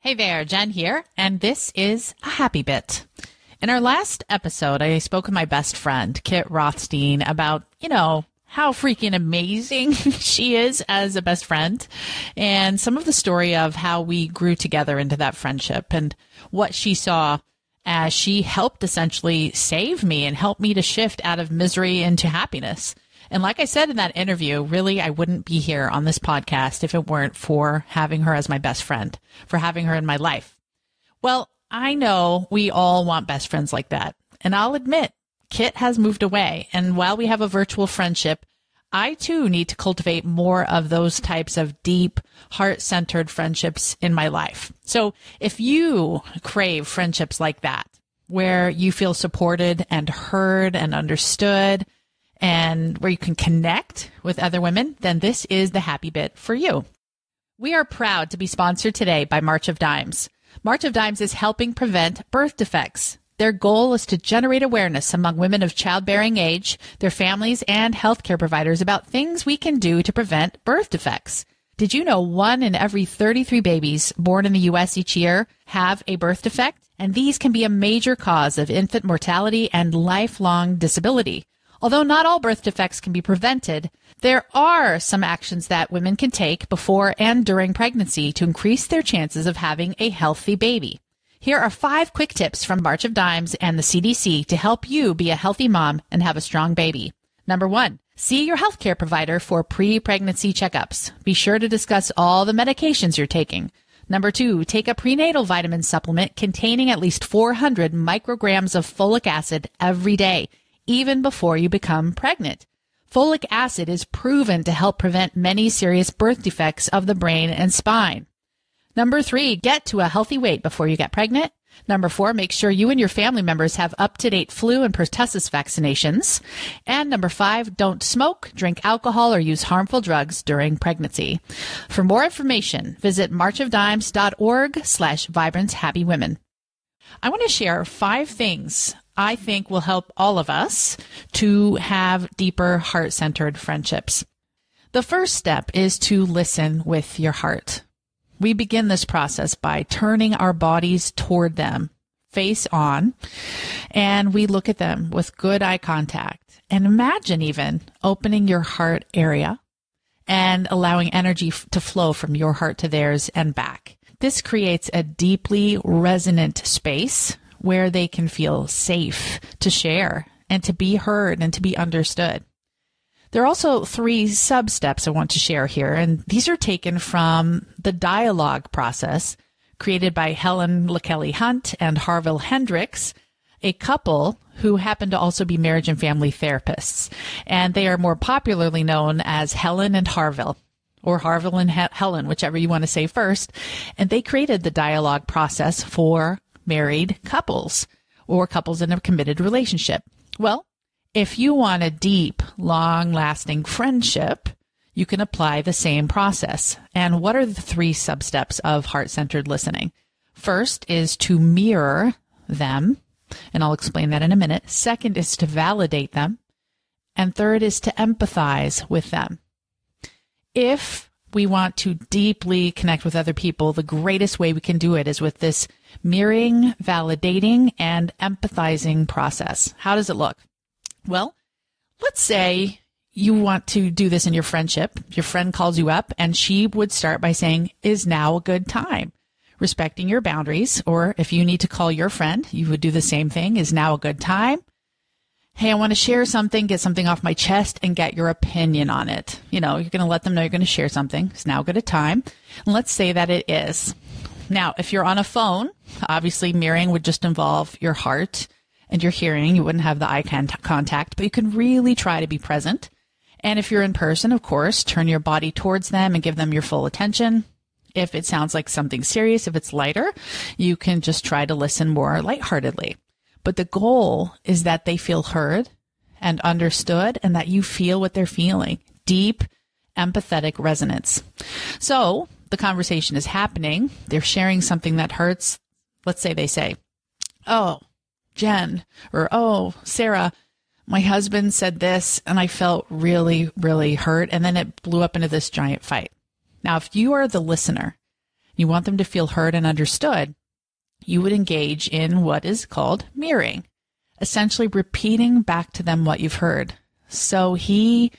Hey there, Jen here, and this is a happy bit. In our last episode, I spoke with my best friend, Kit Rothstein, about, how freaking amazing she is as a best friend, and some of the story of how we grew together into that friendship and what she saw as she helped essentially save me and help me to shift out of misery into happiness. And like I said in that interview, really, I wouldn't be here on this podcast if it weren't for having her as my best friend, for having her in my life. Well, I know we all want best friends like that. And I'll admit, Kit has moved away. And while we have a virtual friendship, I too need to cultivate more of those types of deep, heart-centered friendships in my life. So if you crave friendships like that, where you feel supported and heard and understood, and where you can connect with other women, then this is the happy bit for you. We are proud to be sponsored today by March of Dimes. March of Dimes is helping prevent birth defects. Their goal is to generate awareness among women of childbearing age, their families, and healthcare providers about things we can do to prevent birth defects. Did you know 1 in every 33 babies born in the U.S. each year have a birth defect? And these can be a major cause of infant mortality and lifelong disability. Although not all birth defects can be prevented, there are some actions that women can take before and during pregnancy to increase their chances of having a healthy baby. Here are 5 quick tips from March of Dimes and the CDC to help you be a healthy mom and have a strong baby. Number 1, see your healthcare provider for pre-pregnancy checkups. Be sure to discuss all the medications you're taking. Number 2, take a prenatal vitamin supplement containing at least 400 micrograms of folic acid every day, even before you become pregnant. Folic acid is proven to help prevent many serious birth defects of the brain and spine. Number 3, get to a healthy weight before you get pregnant. Number 4, make sure you and your family members have up-to-date flu and pertussis vaccinations. And number 5, don't smoke, drink alcohol, or use harmful drugs during pregnancy. For more information, visit marchofdimes.org/vibranthappywomen. I want to share 5 things I think will help all of us to have deeper heart-centered friendships. The first step is to listen with your heart. We begin this process by turning our bodies toward them, face on, and we look at them with good eye contact. And imagine even opening your heart area and allowing energy to flow from your heart to theirs and back. This creates a deeply resonant space where they can feel safe to share and to be heard and to be understood. There are also 3 sub-steps I want to share here, and these are taken from the dialogue process created by Helen LaKelly Hunt and Harville Hendricks, a couple who happen to also be marriage and family therapists. And they are more popularly known as Helen and Harville, or Harville and Helen, whichever you want to say first. And they created the dialogue process for married couples or couples in a committed relationship. Well, if you want a deep, long-lasting friendship, you can apply the same process. And what are the 3 sub-steps of heart-centered listening? First is to mirror them, and I'll explain that in a minute. Second is to validate them. And third is to empathize with them. If we want to deeply connect with other people, the greatest way we can do it is with this mirroring, validating, and empathizing process. How does it look? Well, let's say you want to do this in your friendship. Your friend calls you up and she would start by saying, "Is now a good time?" Respecting your boundaries. Or if you need to call your friend, you would do the same thing. "Is now a good time?" "Hey, I want to share something, get something off my chest and get your opinion on it." You're going to let them know you're going to share something. Is now a good time? And let's say that it is. Now, if you're on a phone, obviously mirroring would just involve your heart and your hearing. You wouldn't have the eye contact, but you can really try to be present. And if you're in person, of course, turn your body towards them and give them your full attention. If it sounds like something serious, if it's lighter, you can just try to listen more lightheartedly. But the goal is that they feel heard and understood and that you feel what they're feeling. Deep, empathetic resonance. So the conversation is happening. They're sharing something that hurts. Let's say they say, "Oh, Jen," or "Oh, Sarah, my husband said this and I felt really, really hurt. And then it blew up into this giant fight." Now, if you are the listener you want them to feel heard and understood, you would engage in what is called mirroring, essentially repeating back to them what you've heard. So he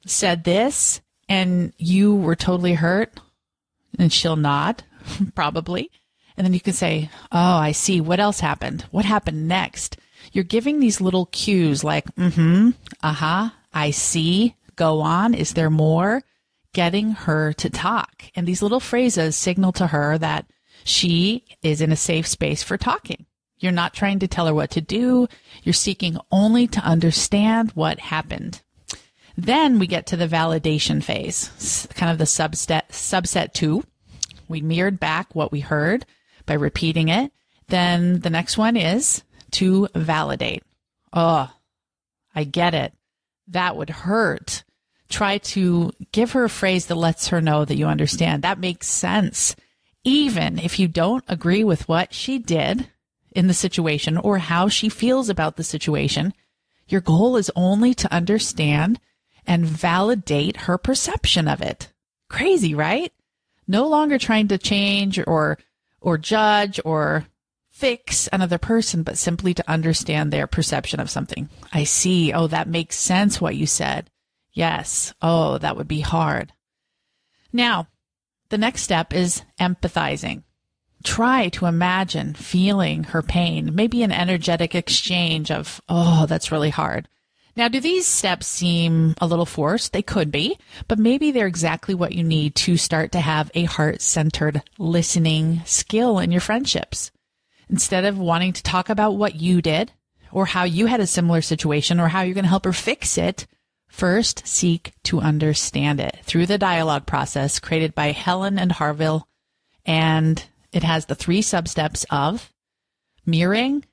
said this and you were totally hurt, and she'll nod, probably. And then you can say, oh, I see. What else happened? What happened next? You're giving these little cues like, I see, go on, is there more? Getting her to talk. And these little phrases signal to her that she is in a safe space for talking. You're not trying to tell her what to do. You're seeking only to understand what happened. Then we get to the validation phase, kind of the subset 2. We mirrored back what we heard by repeating it. Then the next one is to validate. Oh, I get it. That would hurt. Try to give her a phrase that lets her know that you understand. That makes sense. Even if you don't agree with what she did in the situation or how she feels about the situation, your goal is only to understand and validate her perception of it. Crazy, right? No longer trying to change or judge or fix another person, but simply to understand their perception of something. I see. Oh, that makes sense what you said. Yes. Oh, that would be hard. Now, the next step is empathizing. Try to imagine feeling her pain, maybe an energetic exchange of, oh, that's really hard. Now, do these steps seem a little forced? They could be, but maybe they're exactly what you need to start to have a heart-centered listening skill in your friendships. Instead of wanting to talk about what you did or how you had a similar situation or how you're going to help her fix it, first seek to understand it through the dialogue process created by Helen and Harville. And it has the 3 sub-steps of mirroring,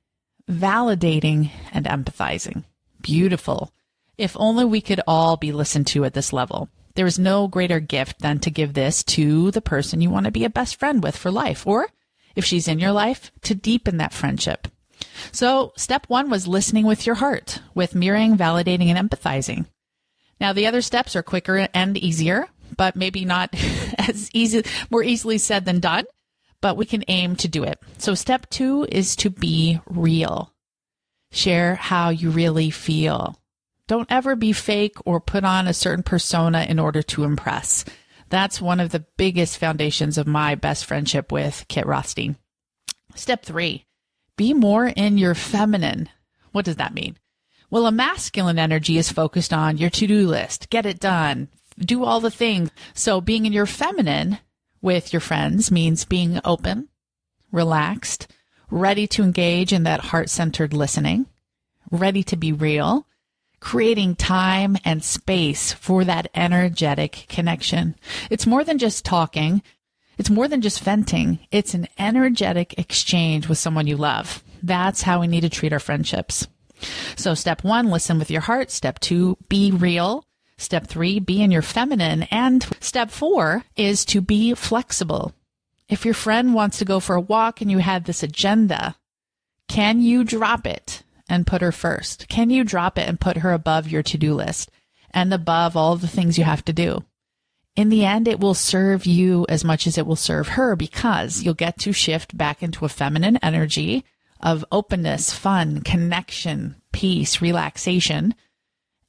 validating, and empathizing. Beautiful. If only we could all be listened to at this level. There is no greater gift than to give this to the person you want to be a best friend with for life, or if she's in your life, to deepen that friendship. So step 1 was listening with your heart, with mirroring, validating, and empathizing. Now the other steps are quicker and easier, but maybe not as easy, more easily said than done, but we can aim to do it. So step 2 is to be real. Share how you really feel. Don't ever be fake or put on a certain persona in order to impress. That's one of the biggest foundations of my best friendship with Kit Rothstein. Step 3, be more in your feminine. What does that mean? Well, a masculine energy is focused on your to-do list, get it done, do all the things. So being in your feminine with your friends means being open, relaxed, ready to engage in that heart-centered listening, ready to be real, creating time and space for that energetic connection. It's more than just talking. It's more than just venting. It's an energetic exchange with someone you love. That's how we need to treat our friendships. So step 1, listen with your heart. Step 2, be real. Step 3, be in your feminine. And step 4 is to be flexible. If your friend wants to go for a walk and you had this agenda, can you drop it and put her first? Can you drop it and put her above your to-do list and above all the things you have to do? In the end, it will serve you as much as it will serve her, because you'll get to shift back into a feminine energy of openness, fun, connection, peace, relaxation,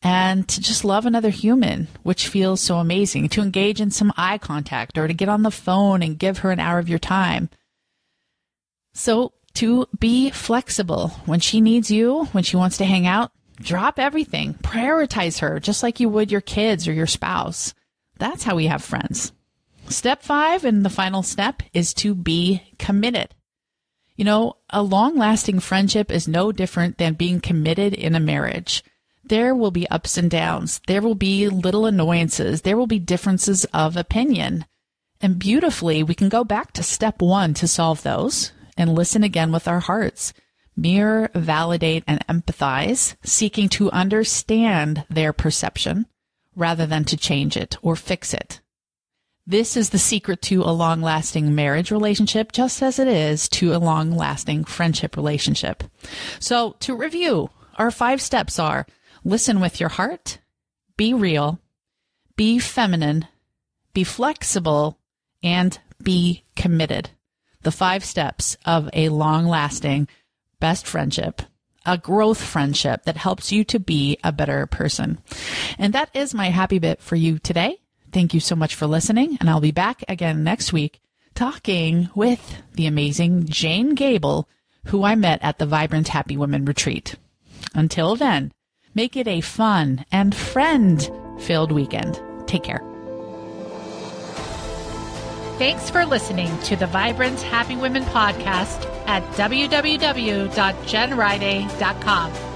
and to just love another human, which feels so amazing, to engage in some eye contact or to get on the phone and give her an hour of your time. So to be flexible when she needs you, when she wants to hang out, drop everything, prioritize her just like you would your kids or your spouse. That's how we have friends. Step 5, and the final step, is to be committed. You know, a long-lasting friendship is no different than being committed in a marriage. There will be ups and downs. There will be little annoyances. There will be differences of opinion. And beautifully, we can go back to step 1 to solve those and listen again with our hearts. Mirror, validate, and empathize, seeking to understand their perception rather than to change it or fix it. This is the secret to a long-lasting marriage relationship, just as it is to a long-lasting friendship relationship. So to review, our 5 steps are: listen with your heart, be real, be feminine, be flexible, and be committed. The 5 steps of a long-lasting best friendship, a growth friendship that helps you to be a better person. And that is my happy bit for you today. Thank you so much for listening, and I'll be back again next week talking with the amazing Jane Gable, who I met at the Vibrant Happy Women Retreat. Until then, make it a fun and friend-filled weekend. Take care. Thanks for listening to the Vibrant Happy Women podcast at www.jenriday.com.